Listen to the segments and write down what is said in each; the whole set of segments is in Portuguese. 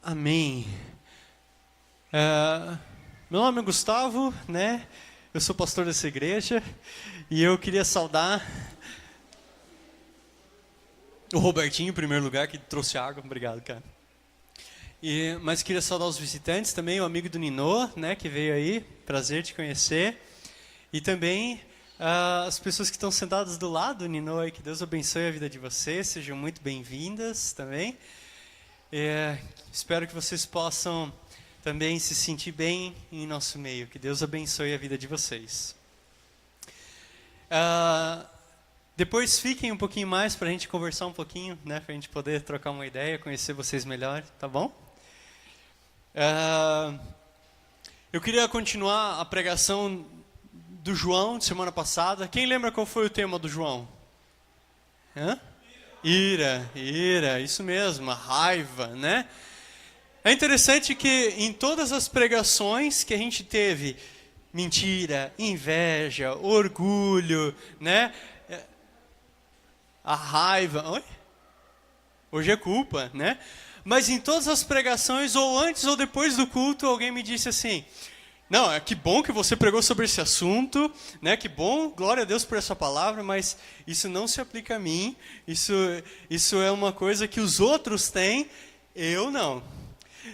Amém. Meu nome é Gustavo, né? Eu sou pastor dessa igreja e eu queria saudar o Robertinho, em primeiro lugar, que trouxe água. Obrigado, cara. Mas queria saudar os visitantes também, o amigo do Ninô, né, que veio aí. Prazer te conhecer. E também as pessoas que estão sentadas do lado do Ninô aí, que Deus abençoe a vida de vocês, sejam muito bem-vindas também. Espero que vocês possam também se sentir bem em nosso meio. Que Deus abençoe a vida de vocês. Depois fiquem um pouquinho mais para a gente conversar um pouquinho, né? Para a gente poder trocar uma ideia, conhecer vocês melhor, tá bom? Eu queria continuar a pregação do João de semana passada. Quem lembra qual foi o tema do João? Ira, isso mesmo, a raiva, né? É interessante que em todas as pregações que a gente teve, mentira, inveja, orgulho, né? A raiva, hoje é culpa, né? Mas em todas as pregações, ou antes ou depois do culto, alguém me disse assim: não, que bom que você pregou sobre esse assunto, né? Que bom, glória a Deus por essa palavra, mas isso não se aplica a mim, isso é uma coisa que os outros têm, eu não.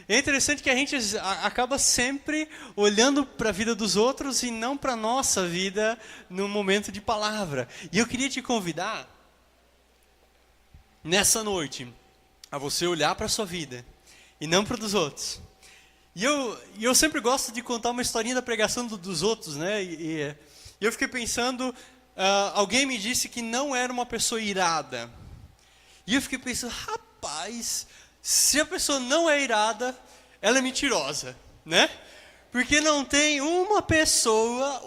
É interessante que a gente acaba sempre olhando para a vida dos outros e não para a nossa vida no momento de palavra. E eu queria te convidar, nessa noite, a você olhar para a sua vida e não para a dos outros. E eu sempre gosto de contar uma historinha da pregação dos outros, né? E eu fiquei pensando, alguém me disse que não era uma pessoa irada. E eu fiquei pensando, rapaz, se a pessoa não é irada, ela é mentirosa, né? Porque não tem uma pessoa...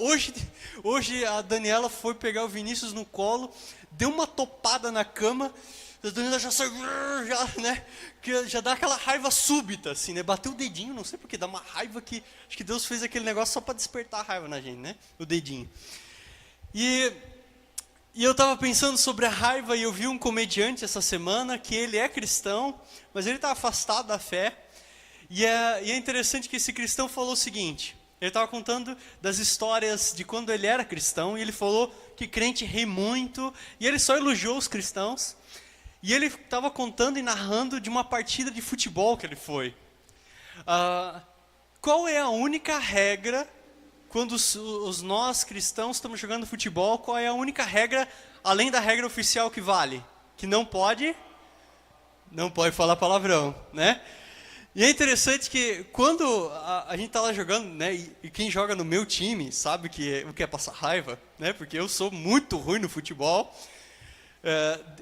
Hoje a Daniela foi pegar o Vinícius no colo, deu uma topada na cama, a Daniela já saiu, né? Que já dá aquela raiva súbita, assim, né? Bateu o dedinho, não sei porquê, dá uma raiva que... Acho que Deus fez aquele negócio só para despertar a raiva na gente, né? O dedinho. E eu estava pensando sobre a raiva e eu vi um comediante essa semana que ele é cristão, mas ele está afastado da fé. E é interessante que esse cristão falou o seguinte: ele estava contando das histórias de quando ele era cristão, e ele falou que crente ri muito, e ele só elogiou os cristãos. E ele estava contando e narrando de uma partida de futebol que ele foi. Qual é a única regra, quando nós cristãos estamos jogando futebol, qual é a única regra, além da regra oficial que vale? Que não pode falar palavrão, né? E é interessante que quando a gente está lá jogando, né, e quem joga no meu time sabe o que é passar raiva, né, porque eu sou muito ruim no futebol.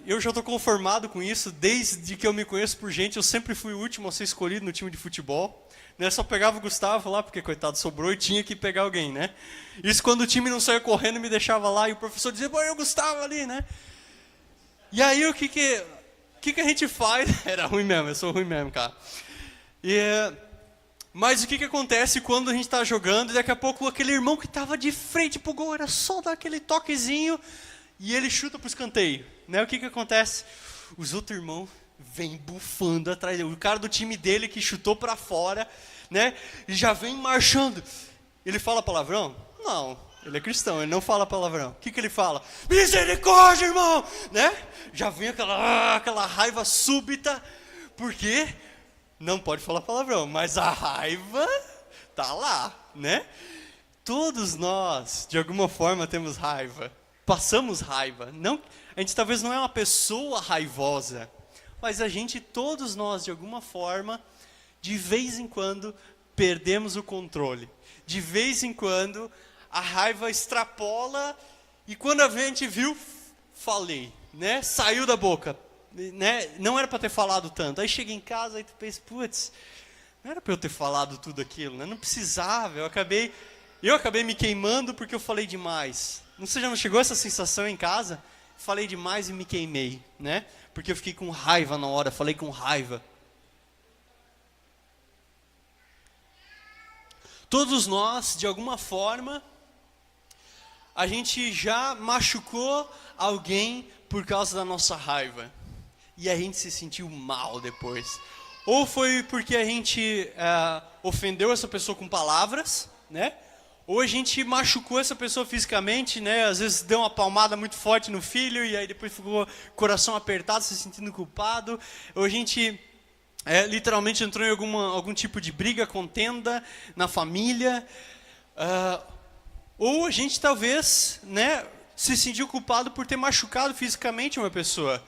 Eu já estou conformado com isso, desde que eu me conheço por gente, eu sempre fui o último a ser escolhido no time de futebol. Né, só pegava o Gustavo lá, porque coitado sobrou e tinha que pegar alguém, né? Isso quando o time não saía correndo, me deixava lá e o professor dizia, pô, eu Gustavo ali, né? E aí o que a gente faz? Era ruim mesmo, eu sou ruim mesmo, cara. Mas o que acontece quando a gente está jogando e daqui a pouco aquele irmão que estava de frente pro gol, era só dar aquele toquezinho e ele chuta pro escanteio, né? O que acontece? Os outros irmãos vêm bufando atrás dele. O cara do time dele que chutou para fora, né? E já vem marchando. Ele fala palavrão? Não, ele é cristão, ele não fala palavrão. O que ele fala? Misericórdia, irmão! Né? Já vem aquela raiva súbita. Por quê? Não pode falar palavrão, mas a raiva tá lá, né? Todos nós, de alguma forma, temos raiva. Passamos raiva. Não, a gente talvez não é uma pessoa raivosa, mas todos nós, de alguma forma, de vez em quando, perdemos o controle. De vez em quando, a raiva extrapola e quando a gente viu, falei, né? Saiu da boca. Né? Não era para ter falado tanto. Aí chega em casa e tu pensa, putz, não era para eu ter falado tudo aquilo, né? Não precisava. Eu acabei me queimando porque eu falei demais. Não chegou essa sensação em casa? Falei demais e me queimei, né? Porque eu fiquei com raiva na hora, falei com raiva. Todos nós, de alguma forma, a gente já machucou alguém por causa da nossa raiva. E a gente se sentiu mal depois. ou foi porque a gente ofendeu essa pessoa com palavras, né? Ou a gente machucou essa pessoa fisicamente, né? Às vezes deu uma palmada muito forte no filho e aí depois ficou coração apertado, se sentindo culpado. Ou a gente literalmente entrou em algum tipo de briga, contenda na família. Ou a gente talvez, né, se sentiu culpado por ter machucado fisicamente uma pessoa.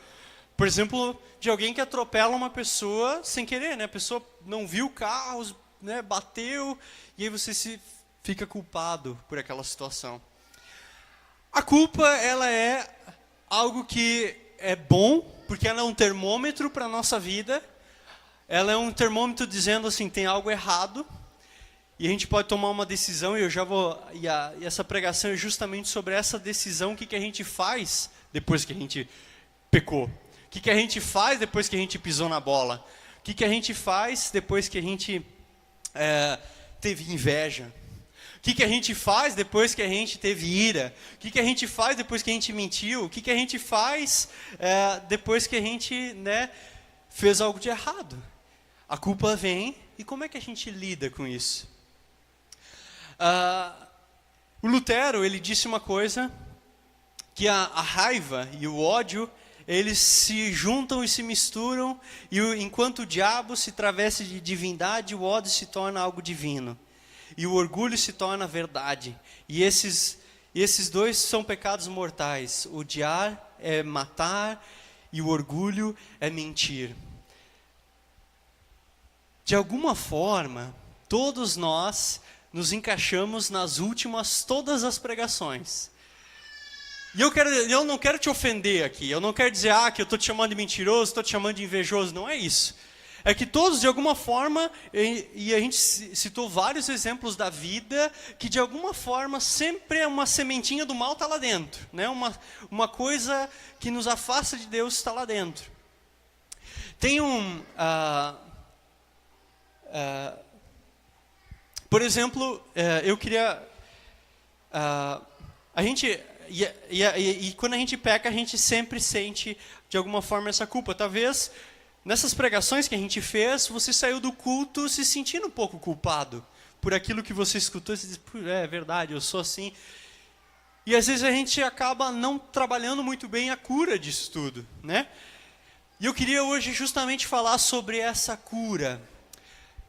Por exemplo, de alguém que atropela uma pessoa sem querer, né? A pessoa não viu o carro, né, bateu, e aí você fica culpado por aquela situação. A culpa, ela é algo que é bom, porque ela é um termômetro para a nossa vida. Ela é um termômetro dizendo assim, tem algo errado, e a gente pode tomar uma decisão, e eu já vou... E essa pregação é justamente sobre essa decisão, o que a gente faz depois que a gente pecou. O que a gente faz depois que a gente pisou na bola. O que a gente faz depois que a gente teve inveja. O que a gente faz depois que a gente teve ira? O que a gente faz depois que a gente mentiu? O que a gente faz depois que a gente, né, fez algo de errado? A culpa vem, e como é que a gente lida com isso? O Lutero, ele disse uma coisa, que a raiva e o ódio, eles se juntam e se misturam, e enquanto o diabo se traveste de divindade, o ódio se torna algo divino. E o orgulho se torna verdade. E esses dois são pecados mortais. Odiar é matar e o orgulho é mentir. De alguma forma, todos nós nos encaixamos nas últimas todas as pregações. E eu não quero te ofender aqui. Eu não quero dizer que eu estou te chamando de mentiroso, estou te chamando de invejoso. Não é isso. É que todos, de alguma forma, e a gente citou vários exemplos da vida, que de alguma forma sempre uma sementinha do mal está lá dentro. Né? Uma coisa que nos afasta de Deus está lá dentro. Tem por exemplo, eu queria... a gente... E quando a gente peca, a gente sempre sente, de alguma forma, essa culpa. Talvez... Nessas pregações que a gente fez, você saiu do culto se sentindo um pouco culpado por aquilo que você escutou. Você diz, é verdade, eu sou assim. E às vezes a gente acaba não trabalhando muito bem a cura disso tudo, né? E eu queria hoje justamente falar sobre essa cura.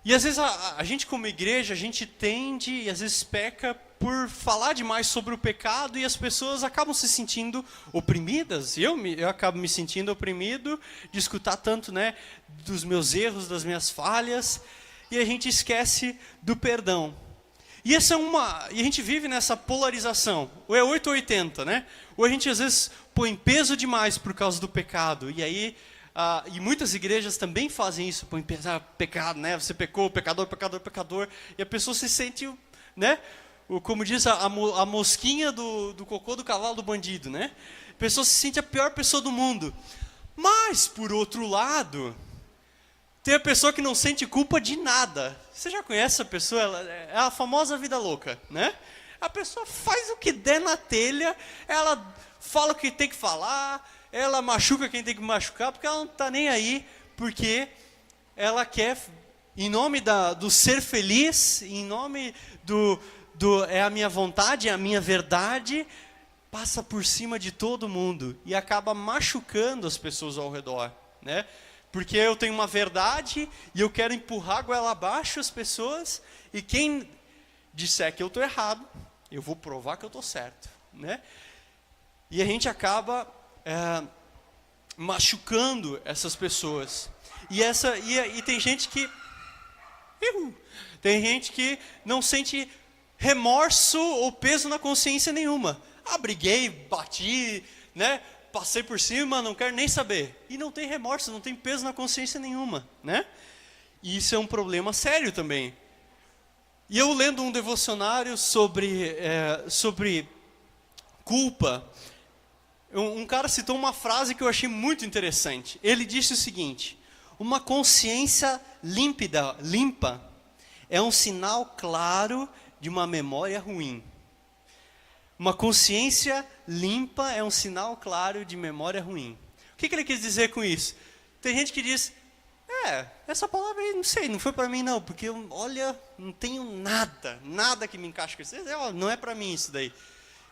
E às vezes a gente como igreja, a gente tende e às vezes peca por falar demais sobre o pecado e as pessoas acabam se sentindo oprimidas. Eu acabo me sentindo oprimido de escutar tanto, né, dos meus erros, das minhas falhas, e a gente esquece do perdão. E essa e a gente vive nessa polarização. Ou é 8 ou 80, né? Ou a gente às vezes põe peso demais por causa do pecado. E aí e muitas igrejas também fazem isso, põem peso, pecado, né? Você pecou, pecador, pecador, pecador, e a pessoa se sente, né? Como diz a mosquinha do cocô do cavalo do bandido, né? A pessoa se sente a pior pessoa do mundo. Mas, por outro lado, tem a pessoa que não sente culpa de nada. Você já conhece essa pessoa? Ela é a famosa vida louca, né? A pessoa faz o que der na telha, ela fala o que tem que falar, ela machuca quem tem que machucar, porque ela não está nem aí, porque ela quer, em nome do ser feliz, em nome é a minha vontade, é a minha verdade, passa por cima de todo mundo e acaba machucando as pessoas ao redor, né? Porque eu tenho uma verdade e eu quero empurrar goela abaixo as pessoas, e quem disser que eu estou errado, eu vou provar que eu estou certo, né? E a gente acaba machucando essas pessoas. E tem gente que não sente remorso ou peso na consciência nenhuma. Briguei, bati, né? Passei por cima, não quero nem saber. E não tem remorso, não tem peso na consciência nenhuma, né? E isso é um problema sério também. E eu lendo um devocionário sobre culpa, um cara citou uma frase que eu achei muito interessante. Ele disse o seguinte: uma consciência limpa, é um sinal claro de uma memória ruim. Uma consciência limpa é um sinal claro de memória ruim. O que ele quis dizer com isso? Tem gente que diz, essa palavra aí, não sei, não foi para mim não, porque olha, não tenho nada que me encaixe com isso. Não é para mim isso daí.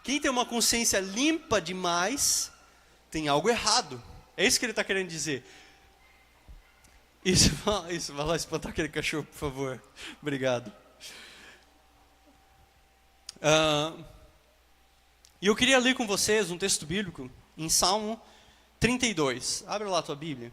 Quem tem uma consciência limpa demais, tem algo errado. É isso que ele está querendo dizer. Isso, vai lá espantar aquele cachorro, por favor. Obrigado. E eu queria ler com vocês um texto bíblico em Salmo 32. Abre lá a tua Bíblia.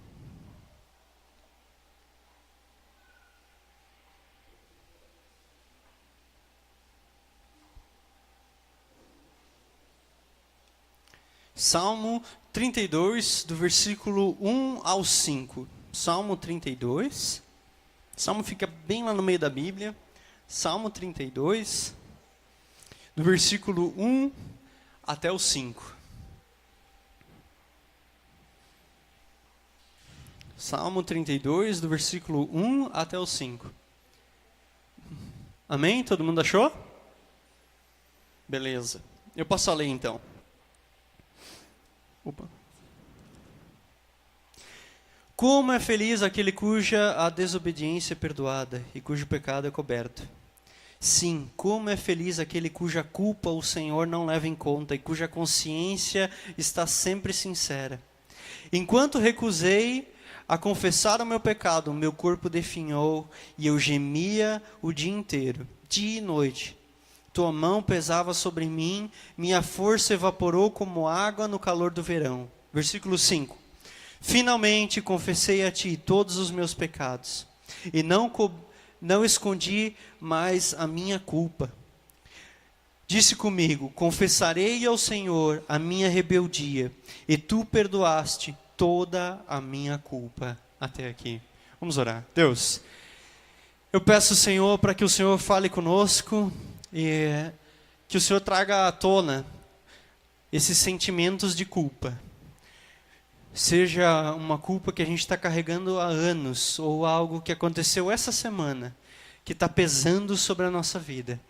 Salmo 32, do versículo 1 ao 5. Salmo 32. Salmo fica bem lá no meio da Bíblia. Salmo 32, do versículo 1 até o 5. Salmo 32, do versículo 1 até o 5. Amém? Todo mundo achou? Beleza. Eu posso ler então. Opa. Como é feliz aquele cuja a desobediência é perdoada e cujo pecado é coberto. Sim, como é feliz aquele cuja culpa o Senhor não leva em conta e cuja consciência está sempre sincera. Enquanto recusei a confessar o meu pecado, o meu corpo definhou e eu gemia o dia inteiro, dia e noite. Tua mão pesava sobre mim, minha força evaporou como água no calor do verão. Versículo 5. Finalmente confessei a ti todos os meus pecados, e não escondi mais a minha culpa. Disse comigo, confessarei ao Senhor a minha rebeldia, e tu perdoaste toda a minha culpa. Até aqui. Vamos orar. Deus, eu peço, Senhor, para que o Senhor fale conosco, e que o Senhor traga à tona esses sentimentos de culpa. Seja uma culpa que a gente está carregando há anos, ou algo que aconteceu essa semana, que está pesando sobre a nossa vida.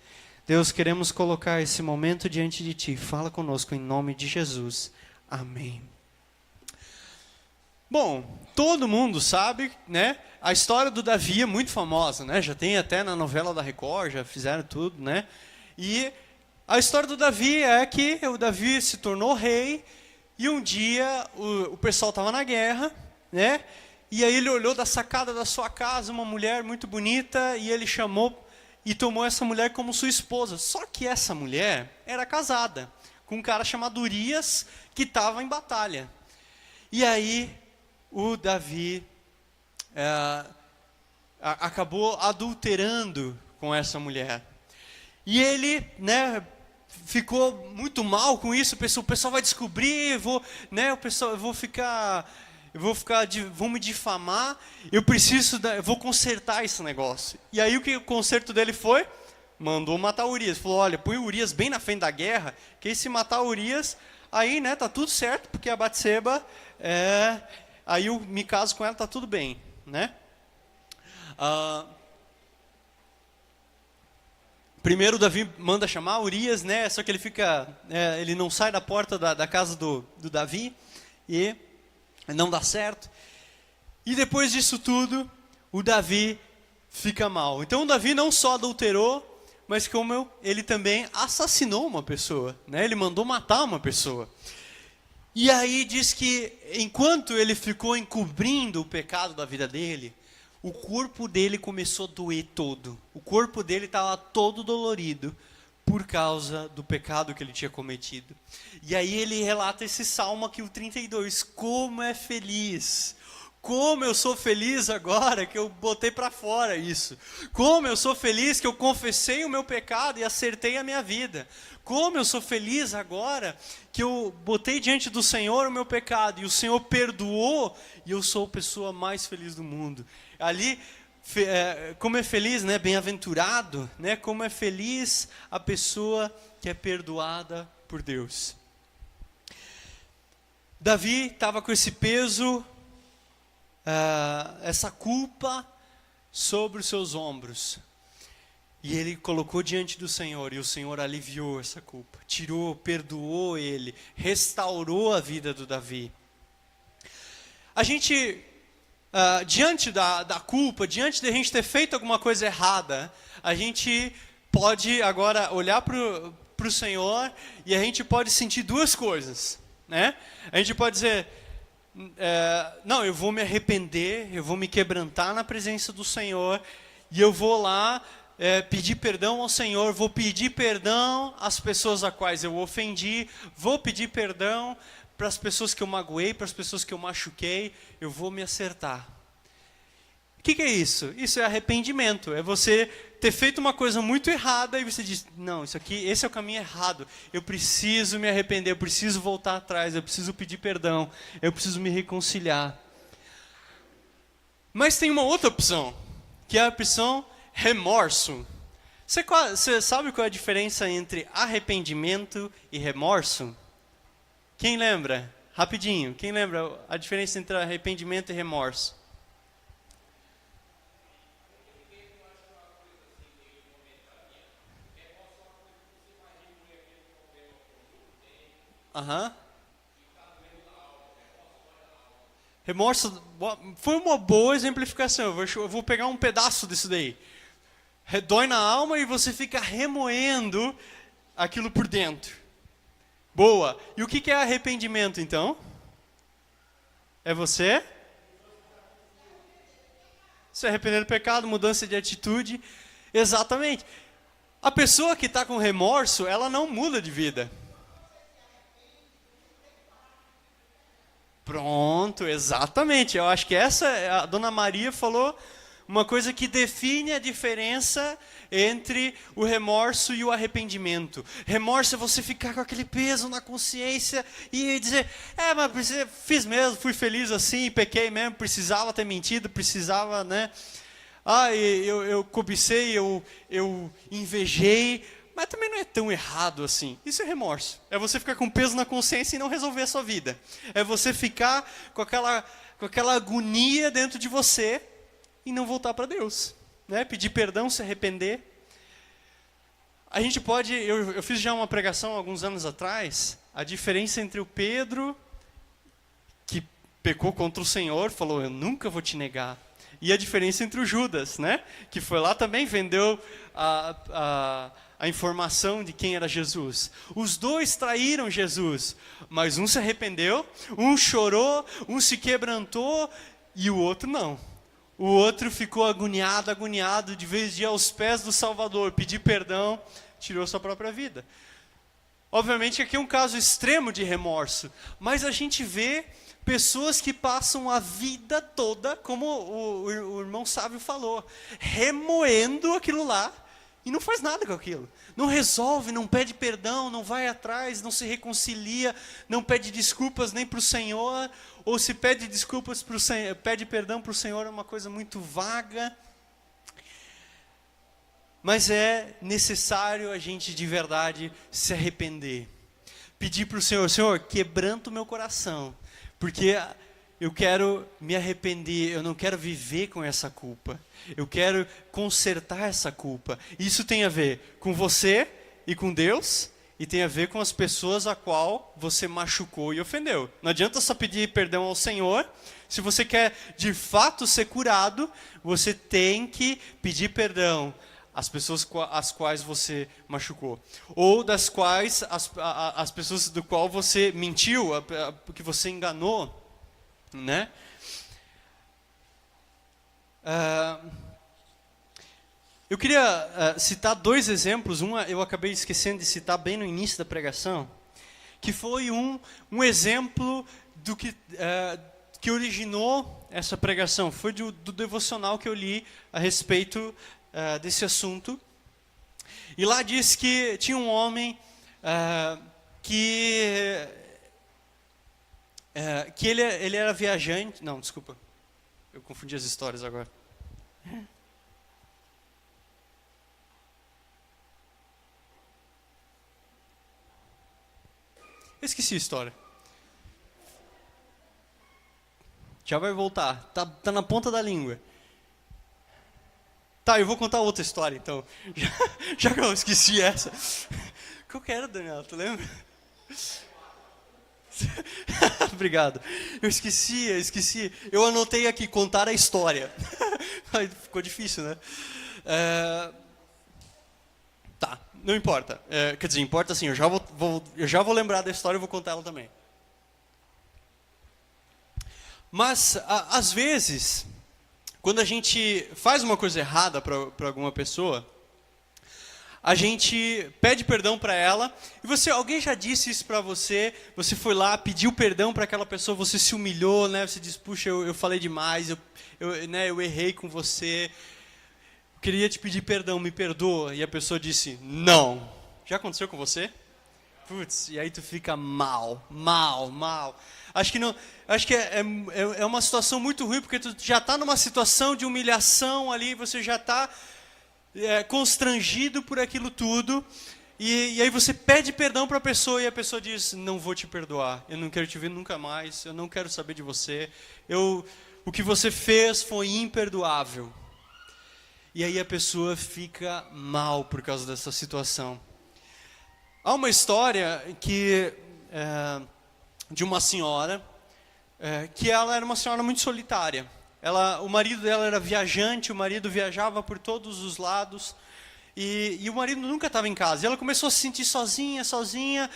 Deus, queremos colocar esse momento diante de Ti. Fala conosco em nome de Jesus. Amém. Bom, todo mundo sabe, né? A história do Davi é muito famosa, né? Já tem até na novela da Record, já fizeram tudo, né? E a história do Davi é que o Davi se tornou rei e um dia o pessoal estava na guerra, né? E aí ele olhou da sacada da sua casa uma mulher muito bonita e ele chamou e tomou essa mulher como sua esposa. Só que essa mulher era casada com um cara chamado Urias que estava em batalha. E aí o Davi acabou adulterando com essa mulher. E ele, né, ficou muito mal com isso. O pessoal vai descobrir, vão me difamar. Eu vou consertar esse negócio. E aí o conserto dele foi? Mandou matar Urias. Falou, olha, põe Urias bem na frente da guerra, que se matar Urias, aí, né, tá tudo certo, porque a Batseba aí eu me caso com ela, tá tudo bem, né? Primeiro Davi manda chamar Urias, né? Só que ele ele não sai da porta da casa do Davi e não dá certo. E depois disso tudo, o Davi fica mal. Então o Davi não só adulterou, mas como ele também assassinou uma pessoa, né? Ele mandou matar uma pessoa. E aí diz que enquanto ele ficou encobrindo o pecado da vida dele, o corpo dele começou a doer todo. O corpo dele estava todo dolorido por causa do pecado que ele tinha cometido. E aí ele relata esse salmo aqui, o 32. Como é feliz! Como eu sou feliz agora que eu botei para fora isso. Como eu sou feliz que eu confessei o meu pecado e acertei a minha vida. Como eu sou feliz agora que eu botei diante do Senhor o meu pecado e o Senhor perdoou e eu sou a pessoa mais feliz do mundo. Ali, como é feliz, né? Bem-aventurado, né? Como é feliz a pessoa que é perdoada por Deus. Davi estava com esse peso, essa culpa sobre os seus ombros. E ele colocou diante do Senhor, e o Senhor aliviou essa culpa, tirou, perdoou ele, restaurou a vida do Davi. A gente diante da culpa, diante de a gente ter feito alguma coisa errada, a gente pode agora olhar para o Senhor e a gente pode sentir duas coisas, né? A gente pode dizer, não, eu vou me arrepender, eu vou me quebrantar na presença do Senhor e eu vou lá pedir perdão ao Senhor, vou pedir perdão às pessoas a quais eu ofendi, vou pedir perdão para as pessoas que eu magoei, para as pessoas que eu machuquei, eu vou me acertar. O que é isso? Isso é arrependimento, é você ter feito uma coisa muito errada e você diz, não, esse é o caminho errado, eu preciso me arrepender, eu preciso voltar atrás, eu preciso pedir perdão, eu preciso me reconciliar. Mas tem uma outra opção, que é a opção remorso. Você sabe qual é a diferença entre arrependimento e remorso? Quem lembra? Rapidinho, quem lembra a diferença entre arrependimento e remorso? Remorso foi uma boa exemplificação. Eu vou pegar um pedaço disso daí. Dói na alma e você fica remoendo aquilo por dentro. Boa. E o que é arrependimento, então? É você se arrepender do pecado, mudança de atitude. Exatamente. A pessoa que está com remorso, ela não muda de vida. Pronto, exatamente. Eu acho que a Dona Maria falou uma coisa que define a diferença entre o remorso e o arrependimento. Remorso é você ficar com aquele peso na consciência e dizer, mas fiz mesmo, fui feliz assim, pequei mesmo, precisava ter mentido, precisava, né? Eu cobicei, eu invejei, mas também não é tão errado assim. Isso é remorso. É você ficar com peso na consciência e não resolver a sua vida. É você ficar com aquela agonia dentro de você e não voltar para Deus, né? Pedir perdão, se arrepender. A gente pode, eu fiz já uma pregação alguns anos atrás, a diferença entre o Pedro, que pecou contra o Senhor, falou, eu nunca vou te negar, e a diferença entre o Judas, né? Que foi lá também, vendeu a informação de quem era Jesus. Os dois traíram Jesus, mas um se arrependeu, um chorou, um se quebrantou, e o outro não. O outro ficou agoniado, de vez de ir aos pés do Salvador, pedir perdão, tirou sua própria vida. Obviamente aqui é um caso extremo de remorso, mas a gente vê pessoas que passam a vida toda, como o irmão sábio falou, remoendo aquilo lá e não faz nada com aquilo. Não resolve, não pede perdão, não vai atrás, não se reconcilia, não pede desculpas nem para o Senhor, ou se pede desculpas para o Senhor, pede perdão para o Senhor, é uma coisa muito vaga. Mas é necessário a gente de verdade se arrepender. Pedir para o Senhor, Senhor, quebranta o meu coração, porque eu quero me arrepender, eu não quero viver com essa culpa. Eu quero consertar essa culpa. Isso tem a ver com você e com Deus, e tem a ver com as pessoas a qual você machucou e ofendeu. Não adianta só pedir perdão ao Senhor. Se você quer de fato ser curado, você tem que pedir perdão às pessoas às quais você machucou. Ou das quais, as pessoas do qual você mentiu, que você enganou, né? Eu queria citar dois exemplos. Um eu acabei esquecendo de citar bem no início da pregação, que foi um exemplo do que originou essa pregação. Foi do devocional que eu li a respeito desse assunto. E lá diz que tinha um homem que ele era viajante. Não, desculpa. Eu confundi as histórias agora. Eu esqueci a história. Já vai voltar. Tá na ponta da língua. Tá, eu vou contar outra história, então. Já que eu esqueci essa. Qual que era, Daniel? Tu lembra? Obrigado. Eu esqueci. Eu anotei aqui, contar a história. Aí ficou difícil, né? Tá, não importa. Quer dizer, importa sim, eu já vou lembrar da história e vou contar ela também. Mas, às vezes, quando a gente faz uma coisa errada para alguma pessoa, a gente pede perdão para ela, e alguém já disse isso para você, você foi lá, pediu perdão para aquela pessoa, você se humilhou, né? Você disse, puxa, eu falei demais, eu errei com você, eu queria te pedir perdão, me perdoa. E a pessoa disse, não. Já aconteceu com você? Putz, e aí tu fica mal. Acho que é uma situação muito ruim, porque tu já está numa situação de humilhação ali, você já está constrangido por aquilo tudo, e aí você pede perdão para a pessoa, e a pessoa diz, não vou te perdoar, eu não quero te ver nunca mais, eu não quero saber de você, o que você fez foi imperdoável. E aí a pessoa fica mal por causa dessa situação. Há uma história de uma senhora, que ela era uma senhora muito solitária. O marido dela era viajante, o marido viajava por todos os lados, e o marido nunca estava em casa. E ela começou a se sentir sozinha,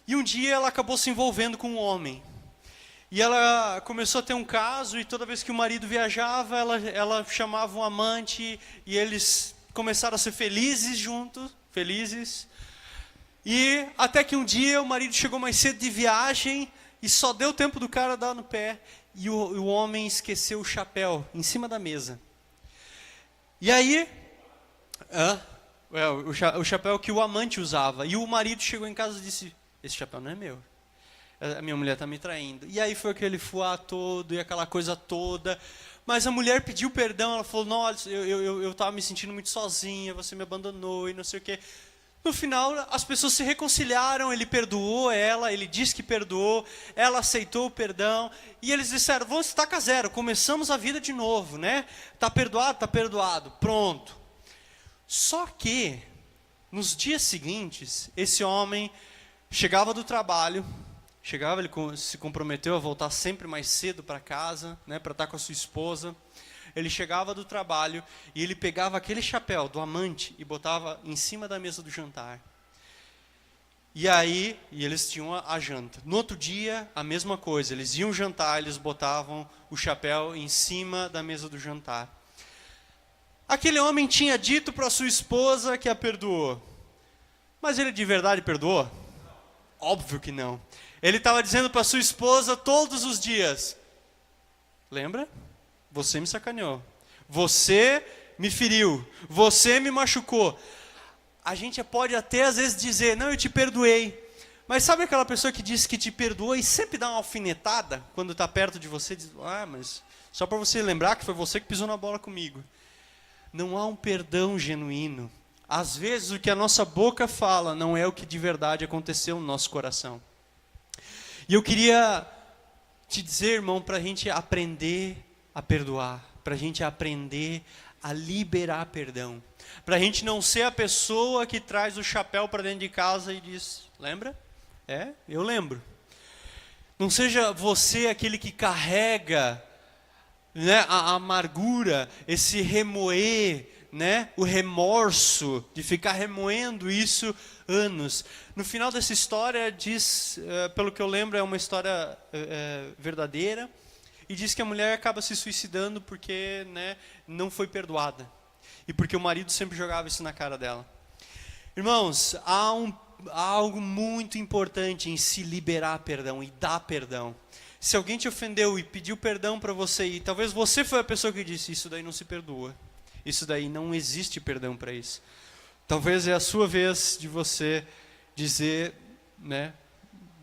e um dia ela acabou se envolvendo com um homem. E ela começou a ter um caso, e toda vez que o marido viajava, ela chamava um amante, e eles começaram a ser felizes juntos, E até que um dia o marido chegou mais cedo de viagem, e só deu tempo do cara dar no pé, e o homem esqueceu o chapéu em cima da mesa. E aí, o chapéu que o amante usava. E o marido chegou em casa e disse, esse chapéu não é meu. A minha mulher está me traindo. E aí foi aquele fuá todo e aquela coisa toda. Mas a mulher pediu perdão, ela falou, nossa, eu estava me sentindo muito sozinha, você me abandonou e não sei o quê. No final, as pessoas se reconciliaram, ele perdoou ela, ele disse que perdoou, ela aceitou o perdão, e eles disseram, vamos estaca zero, começamos a vida de novo, né? Tá perdoado, pronto. Só que, nos dias seguintes, esse homem chegava do trabalho, ele se comprometeu a voltar sempre mais cedo para casa, né, para estar com a sua esposa. Ele chegava do trabalho e ele pegava aquele chapéu do amante e botava em cima da mesa do jantar. E eles tinham a janta. No outro dia, a mesma coisa. Eles iam jantar, eles botavam o chapéu em cima da mesa do jantar. Aquele homem tinha dito para sua esposa que a perdoou. Mas ele de verdade perdoou? Óbvio que não. Ele estava dizendo para sua esposa todos os dias, lembra? Você me sacaneou, você me feriu, você me machucou. A gente pode até às vezes dizer, não, eu te perdoei. Mas sabe aquela pessoa que diz que te perdoa e sempre dá uma alfinetada quando está perto de você? Diz, mas só para você lembrar que foi você que pisou na bola comigo. Não há um perdão genuíno. Às vezes o que a nossa boca fala não é o que de verdade aconteceu no nosso coração. E eu queria te dizer, irmão, para a gente aprender a perdoar, para a gente aprender a liberar perdão, para a gente não ser a pessoa que traz o chapéu para dentro de casa e diz, lembra? Eu lembro. Não seja você aquele que carrega, né, a amargura, esse remoer, né, o remorso de ficar remoendo isso anos. No final dessa história diz, pelo que eu lembro, é uma história verdadeira, e diz que a mulher acaba se suicidando porque, né, não foi perdoada, e porque o marido sempre jogava isso na cara dela. Irmãos, há algo muito importante em se liberar perdão e dar perdão. Se alguém te ofendeu e pediu perdão para você, e talvez você foi a pessoa que disse, isso daí não se perdoa, isso daí não existe perdão para isso. Talvez é a sua vez de você dizer, né,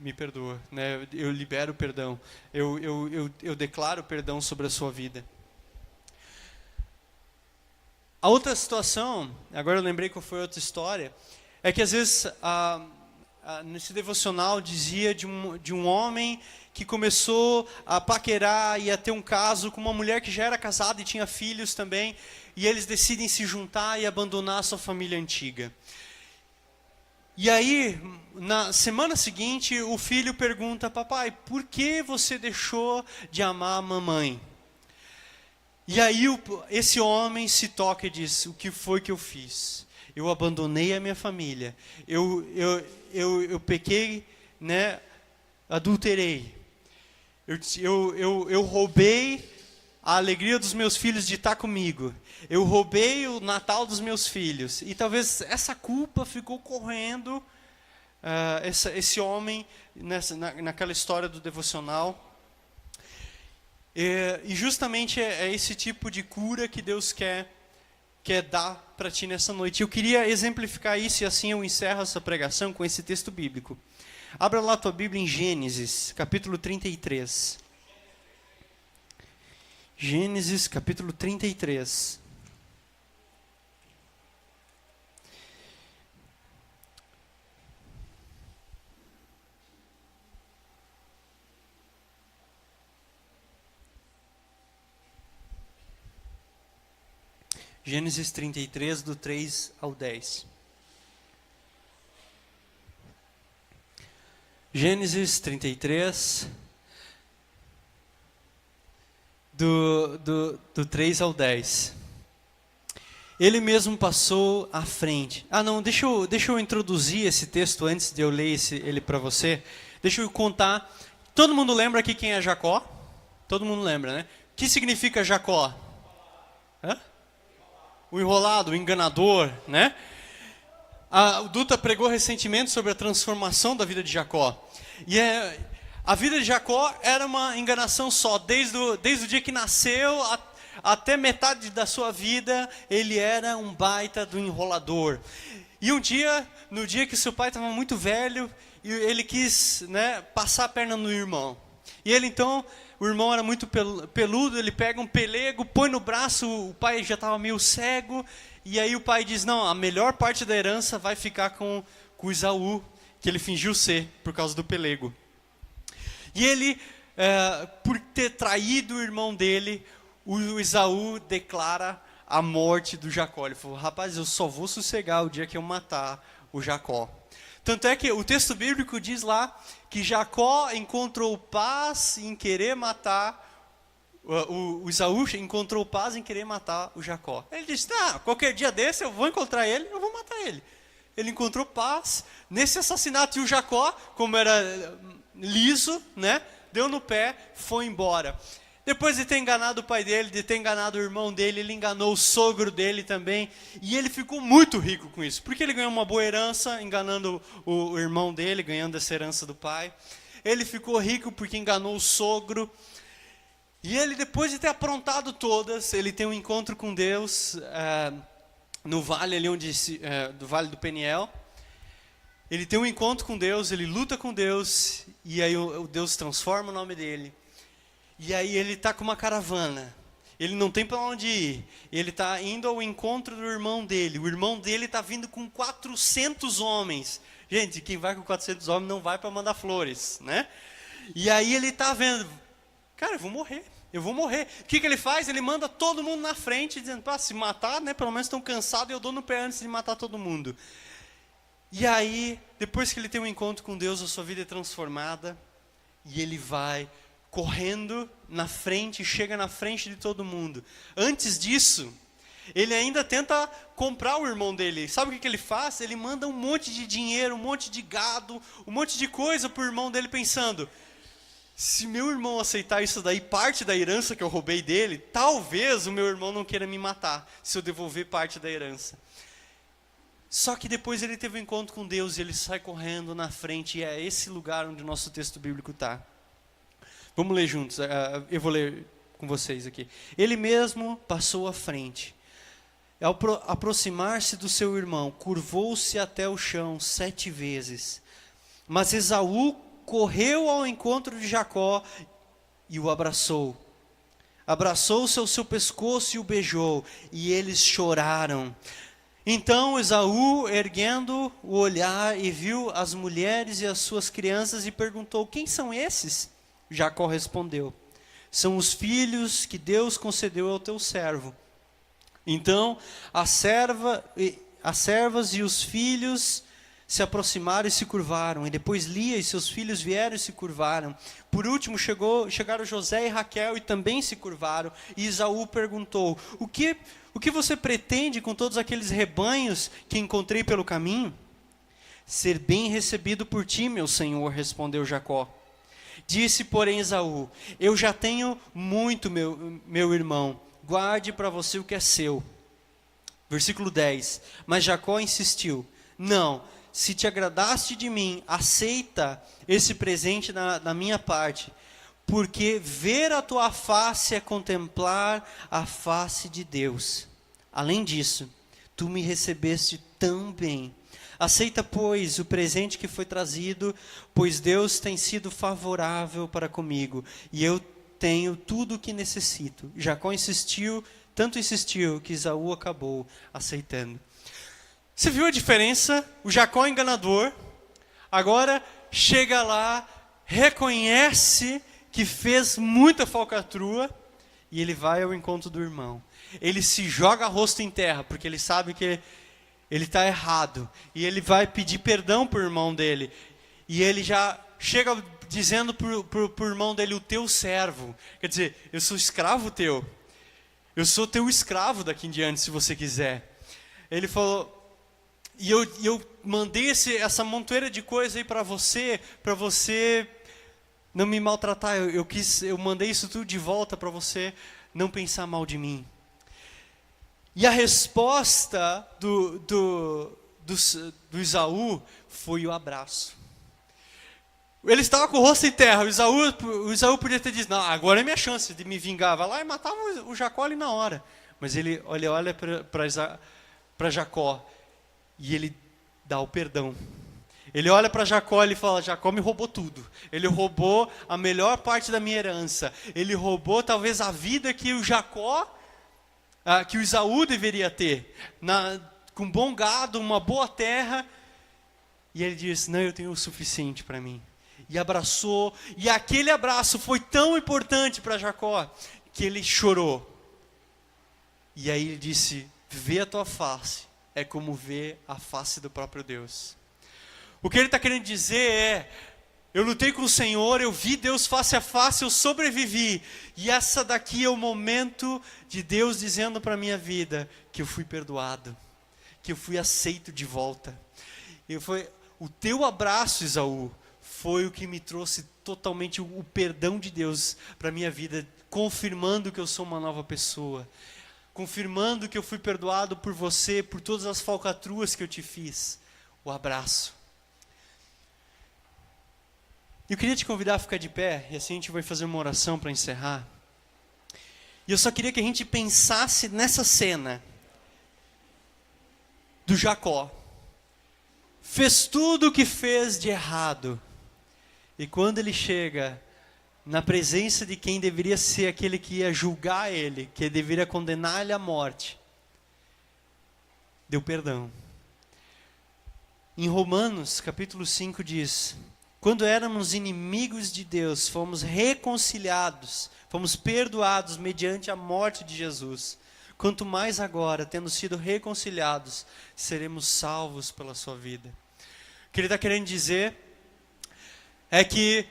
me perdoa, né, eu libero perdão, eu declaro perdão sobre a sua vida. A outra situação, agora eu lembrei qual foi a outra história, é que às vezes nesse devocional dizia de um homem que começou a paquerar e a ter um caso com uma mulher que já era casada e tinha filhos também, e eles decidem se juntar e abandonar a sua família antiga. E aí, na semana seguinte, o filho pergunta: papai, por que você deixou de amar a mamãe? E aí esse homem se toca e diz: o que foi que eu fiz? Eu abandonei a minha família, eu pequei, né, adulterei, eu roubei a alegria dos meus filhos de estar comigo, eu roubei o Natal dos meus filhos. E talvez essa culpa ficou correndo esse homem naquela história do devocional. E justamente é esse tipo de cura que Deus quer dar para ti nessa noite. Eu queria exemplificar isso, e assim eu encerro essa pregação com esse texto bíblico. Abra lá a tua Bíblia em Gênesis, capítulo 33. Gênesis, capítulo 33. Gênesis 33, do 3 ao 10. Gênesis 33, do 3 ao 10. Ele mesmo passou à frente. Não, deixa eu introduzir esse texto antes de eu ler ele para você. Deixa eu contar. Todo mundo lembra aqui quem é Jacó? Todo mundo lembra, né? O que significa Jacó? O enrolado, o enganador, né? O Duta pregou recentemente sobre a transformação da vida de Jacó. E a vida de Jacó era uma enganação só. Desde o dia que nasceu até metade da sua vida, ele era um baita do enrolador. E um dia, no dia que seu pai estava muito velho, ele quis, né, passar a perna no irmão. E ele então... O irmão era muito peludo, ele pega um pelego, põe no braço, o pai já estava meio cego, e aí o pai diz: não, a melhor parte da herança vai ficar com o Esaú, que ele fingiu ser, por causa do pelego. E ele, por ter traído o irmão dele, o Esaú declara a morte do Jacó. Ele falou: rapaz, eu só vou sossegar o dia que eu matar o Jacó. Tanto é que o texto bíblico diz lá que Jacó encontrou paz em querer matar, o Esaú encontrou paz em querer matar o Jacó. Ele disse: qualquer dia desse eu vou encontrar ele, eu vou matar ele. Ele encontrou paz nesse assassinato, e o Jacó, como era liso, né, deu no pé, foi embora. Depois de ter enganado o pai dele, de ter enganado o irmão dele, ele enganou o sogro dele também. E ele ficou muito rico com isso. Porque ele ganhou uma boa herança, enganando o irmão dele, ganhando essa herança do pai. Ele ficou rico porque enganou o sogro. E ele, depois de ter aprontado todas, ele tem um encontro com Deus no vale ali do Vale do Peniel. Ele tem um encontro com Deus, ele luta com Deus, e aí o Deus transforma o nome dele. E aí ele está com uma caravana, ele não tem para onde ir, ele está indo ao encontro do irmão dele. O irmão dele está vindo com 400 homens. Gente, quem vai com 400 homens não vai para mandar flores, né? E aí ele está vendo, cara, eu vou morrer. O que ele faz? Ele manda todo mundo na frente, dizendo: se matar, né, pelo menos estão cansados, eu dou no pé antes de matar todo mundo. E aí, depois que ele tem um encontro com Deus, a sua vida é transformada, e ele vai correndo na frente, chega na frente de todo mundo. Antes disso, ele ainda tenta comprar o irmão dele. Sabe o que ele faz? Ele manda um monte de dinheiro, um monte de gado, um monte de coisa para o irmão dele, pensando: se meu irmão aceitar isso daí, parte da herança que eu roubei dele, talvez o meu irmão não queira me matar, se eu devolver parte da herança. Só que depois ele teve um encontro com Deus, e ele sai correndo na frente, e é esse lugar onde o nosso texto bíblico está. Vamos ler juntos, eu vou ler com vocês aqui. Ele mesmo passou à frente. Ao aproximar-se do seu irmão, curvou-se até o chão 7 vezes. Mas Esaú correu ao encontro de Jacó e o abraçou. Abraçou-se ao seu pescoço e o beijou, e eles choraram. Então Esaú, erguendo o olhar, e viu as mulheres e as suas crianças, e perguntou: quem são esses? Jacó respondeu: são os filhos que Deus concedeu ao teu servo. Então as servas e os filhos se aproximaram e se curvaram, e depois Lia e seus filhos vieram e se curvaram. Por último chegaram José e Raquel e também se curvaram, e Esaú perguntou: o que você pretende com todos aqueles rebanhos que encontrei pelo caminho? Ser bem recebido por ti, meu senhor, respondeu Jacó. Disse, porém, Esaú: eu já tenho muito, meu irmão, guarde para você o que é seu. Versículo 10, mas Jacó insistiu: não, se te agradaste de mim, aceita esse presente da minha parte, porque ver a tua face é contemplar a face de Deus. Além disso, tu me recebeste tão bem. Aceita, pois, o presente que foi trazido, pois Deus tem sido favorável para comigo, e eu tenho tudo o que necessito. Jacó insistiu, tanto insistiu, que Esaú acabou aceitando. Você viu a diferença? O Jacó enganador, agora chega lá, reconhece que fez muita falcatrua, e ele vai ao encontro do irmão. Ele se joga rosto em terra, porque ele sabe que ele está errado, e ele vai pedir perdão para o irmão dele, e ele já chega dizendo para o irmão dele: o teu servo, quer dizer, eu sou escravo teu, eu sou teu escravo daqui em diante, se você quiser. Ele falou, e eu mandei essa montoeira de coisa aí para você não me maltratar, eu mandei isso tudo de volta para você não pensar mal de mim. E a resposta do Esaú foi o abraço. Ele estava com o rosto em terra. O Esaú podia ter dito: não, agora é minha chance de me vingar. Vai lá e matava o Jacó ali na hora. Mas ele olha para Jacó e ele dá o perdão. Ele olha para Jacó e ele fala: Jacó me roubou tudo. Ele roubou a melhor parte da minha herança. Ele roubou talvez a vida que o que o Esaú deveria ter, com bom gado, uma boa terra. E ele disse: não, eu tenho o suficiente para mim. E abraçou, e aquele abraço foi tão importante para Jacó, que ele chorou. E aí ele disse: ver a tua face é como ver a face do próprio Deus. O que ele está querendo dizer é: eu lutei com o Senhor, eu vi Deus face a face, eu sobrevivi. E essa daqui é o momento de Deus dizendo para a minha vida que eu fui perdoado, que eu fui aceito de volta. O teu abraço, Esaú, foi o que me trouxe totalmente o perdão de Deus para a minha vida, confirmando que eu sou uma nova pessoa, confirmando que eu fui perdoado por você, por todas as falcatruas que eu te fiz. O abraço. Eu queria te convidar a ficar de pé, e assim a gente vai fazer uma oração para encerrar. E eu só queria que a gente pensasse nessa cena do Jacó. Fez tudo o que fez de errado. E quando ele chega na presença de quem deveria ser aquele que ia julgar ele, que deveria condenar ele à morte, deu perdão. Em Romanos, capítulo 5 diz: quando éramos inimigos de Deus, fomos reconciliados, fomos perdoados mediante a morte de Jesus. Quanto mais agora, tendo sido reconciliados, seremos salvos pela sua vida. O que ele está querendo dizer é que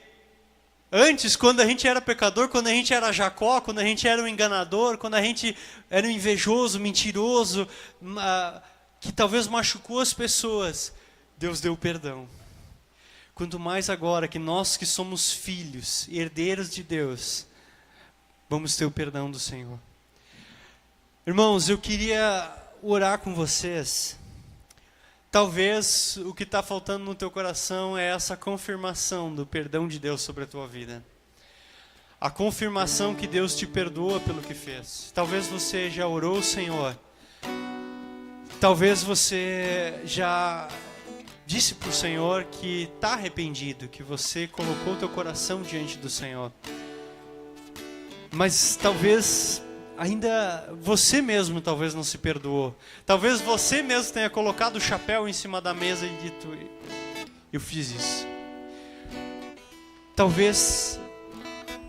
antes, quando a gente era pecador, quando a gente era Jacó, quando a gente era um enganador, quando a gente era um invejoso, mentiroso, que talvez machucou as pessoas, Deus deu perdão. Quanto mais agora que nós que somos filhos, herdeiros de Deus, vamos ter o perdão do Senhor. Irmãos, eu queria orar com vocês. Talvez o que está faltando no teu coração é essa confirmação do perdão de Deus sobre a tua vida. A confirmação que Deus te perdoa pelo que fez. Talvez você já orou ao Senhor. Talvez você já disse para o Senhor que está arrependido, que você colocou o teu coração diante do Senhor. Mas talvez ainda você mesmo talvez não se perdoou. Talvez você mesmo tenha colocado o chapéu em cima da mesa e dito: eu fiz isso. Talvez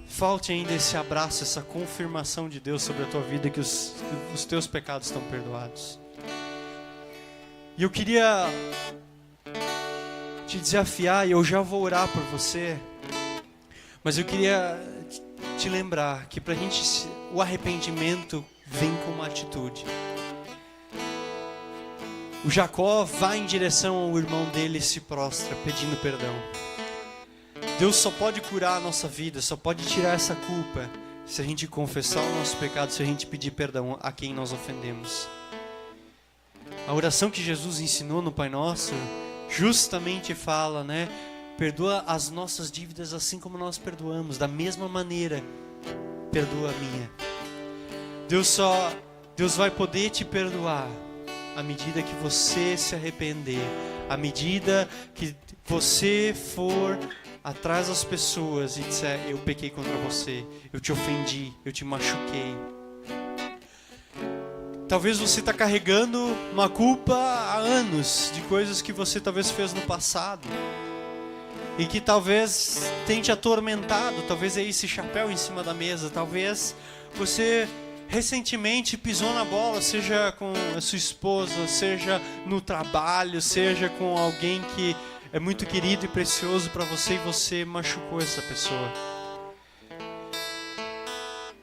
falte ainda esse abraço, essa confirmação de Deus sobre a tua vida, que os teus pecados estão perdoados. E eu queria te desafiar, e eu já vou orar por você, mas eu queria te lembrar que pra gente, o arrependimento vem com uma atitude. O Jacó vai em direção ao irmão dele e se prostra, pedindo perdão. Deus só pode curar a nossa vida, só pode tirar essa culpa se a gente confessar o nosso pecado, se a gente pedir perdão a quem nós ofendemos. A oração que Jesus ensinou no Pai Nosso justamente fala, né? Perdoa as nossas dívidas assim como nós perdoamos, da mesma maneira, perdoa a minha. Deus vai poder te perdoar à medida que você se arrepender, à medida que você for atrás das pessoas e disser: eu pequei contra você, eu te ofendi, eu te machuquei. Talvez você está carregando uma culpa há anos de coisas que você talvez fez no passado e que talvez tenha te atormentado. Talvez é esse chapéu em cima da mesa, talvez você recentemente pisou na bola, seja com a sua esposa, seja no trabalho, seja com alguém que é muito querido e precioso para você e você machucou essa pessoa.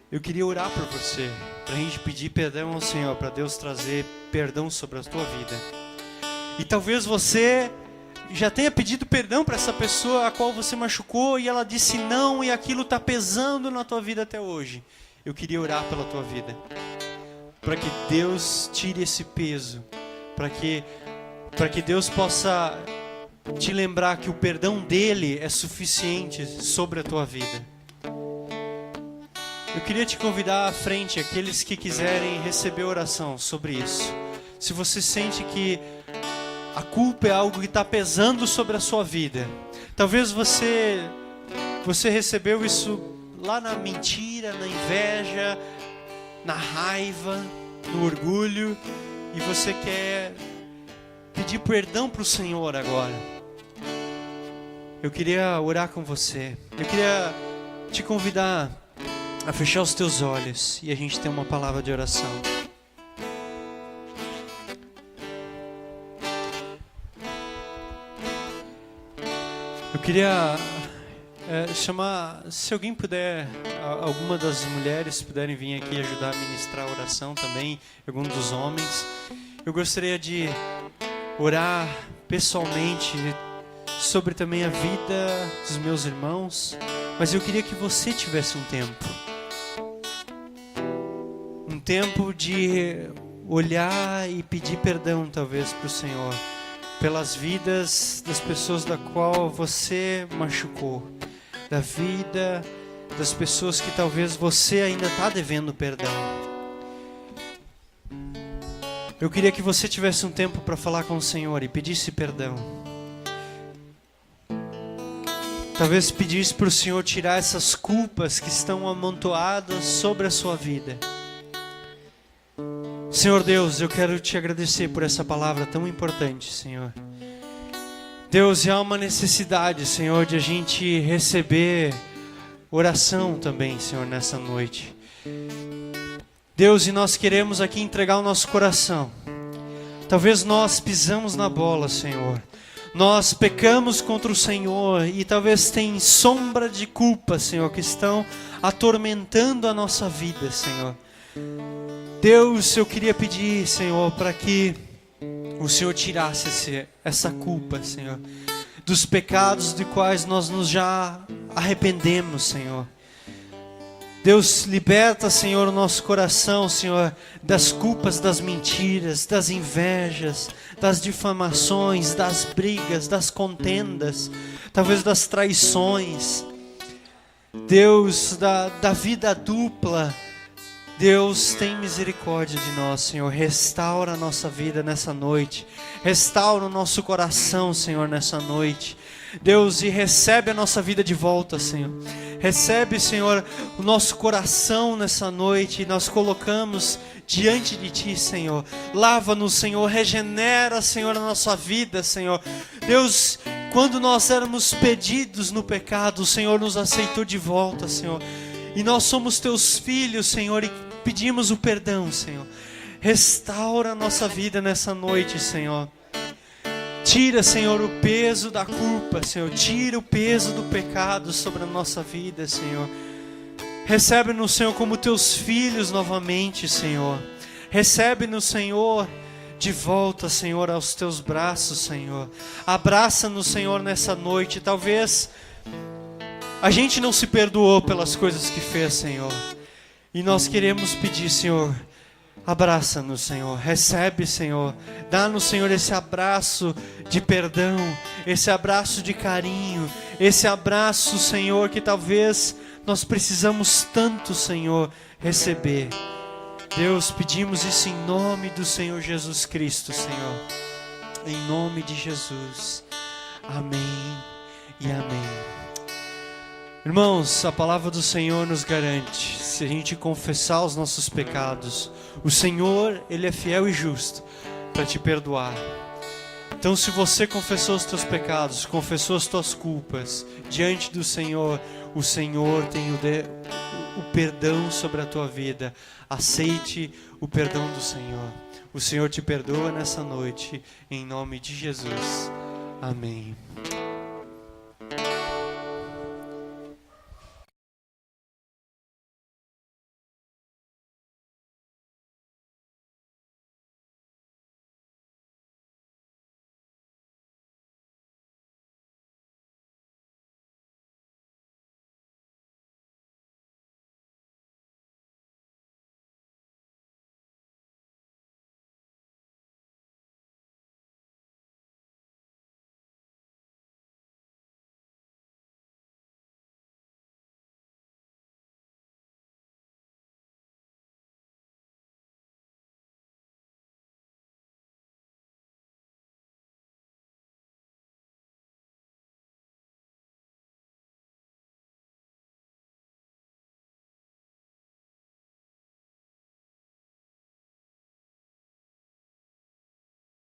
Eu queria orar por você, para a gente pedir perdão ao Senhor, para Deus trazer perdão sobre a tua vida. E talvez você já tenha pedido perdão para essa pessoa a qual você machucou e ela disse não e aquilo está pesando na tua vida até hoje. Eu queria orar pela tua vida, para que Deus tire esse peso, para que Deus possa te lembrar que o perdão dele é suficiente sobre a tua vida. Eu queria te convidar à frente, aqueles que quiserem receber oração sobre isso. Se você sente que a culpa é algo que está pesando sobre a sua vida, talvez você recebeu isso lá na mentira, na inveja, na raiva, no orgulho, e você quer pedir perdão para o Senhor agora. Eu queria orar com você. Eu queria te convidar a fechar os teus olhos e a gente ter uma palavra de oração. Eu queria chamar, se alguém puder, alguma das mulheres puderem vir aqui ajudar a ministrar a oração também, algum dos homens. Eu gostaria de orar pessoalmente sobre também a vida dos meus irmãos, mas eu queria que você tivesse um tempo de olhar e pedir perdão talvez para o Senhor pelas vidas das pessoas da qual você machucou, da vida das pessoas que talvez você ainda está devendo perdão. Eu queria que você tivesse um tempo para falar com o Senhor e pedisse perdão. Talvez pedisse para o Senhor tirar essas culpas que estão amontoadas sobre a sua vida. Senhor Deus, eu quero te agradecer por essa palavra tão importante, Senhor. Deus, há uma necessidade, Senhor, de a gente receber oração também, Senhor, nessa noite. Deus, e nós queremos aqui entregar o nosso coração. Talvez nós pisamos na bola, Senhor. Nós pecamos contra o Senhor e talvez tem sombra de culpa, Senhor, que estão atormentando a nossa vida, Senhor. Deus, eu queria pedir, Senhor, para que o Senhor tirasse essa culpa, Senhor, dos pecados de quais nós nos já arrependemos, Senhor. Deus, liberta, Senhor, o nosso coração, Senhor, das culpas, das mentiras, das invejas, das difamações, das brigas, das contendas, talvez das traições. Deus, da vida dupla. Deus, tem misericórdia de nós, Senhor. Restaura a nossa vida nessa noite. Restaura o nosso coração, Senhor, nessa noite. Deus, e recebe a nossa vida de volta, Senhor. Recebe, Senhor, o nosso coração nessa noite. E nós colocamos diante de Ti, Senhor. Lava-nos, Senhor. Regenera, Senhor, a nossa vida, Senhor. Deus, quando nós éramos perdidos no pecado, o Senhor nos aceitou de volta, Senhor. E nós somos Teus filhos, Senhor, e pedimos o perdão, Senhor. Restaura a nossa vida nessa noite, Senhor. Tira, Senhor, o peso da culpa, Senhor. Tira o peso do pecado sobre a nossa vida, Senhor. Recebe-nos, Senhor, como teus filhos novamente, Senhor. Recebe-nos, Senhor, de volta, Senhor, aos teus braços, Senhor. Abraça-nos, Senhor, nessa noite. Talvez a gente não se perdoou pelas coisas que fez, Senhor. E nós queremos pedir, Senhor, abraça-nos, Senhor. Recebe, Senhor. Dá-nos, Senhor, esse abraço de perdão, esse abraço de carinho, esse abraço, Senhor, que talvez nós precisamos tanto, Senhor, receber. Deus, pedimos isso em nome do Senhor Jesus Cristo, Senhor. Em nome de Jesus. Amém e amém. Irmãos, a palavra do Senhor nos garante, se a gente confessar os nossos pecados, o Senhor, Ele é fiel e justo para te perdoar. Então, se você confessou os teus pecados, confessou as tuas culpas diante do Senhor, o Senhor tem o perdão sobre a tua vida. Aceite o perdão do Senhor. O Senhor te perdoa nessa noite, em nome de Jesus. Amém.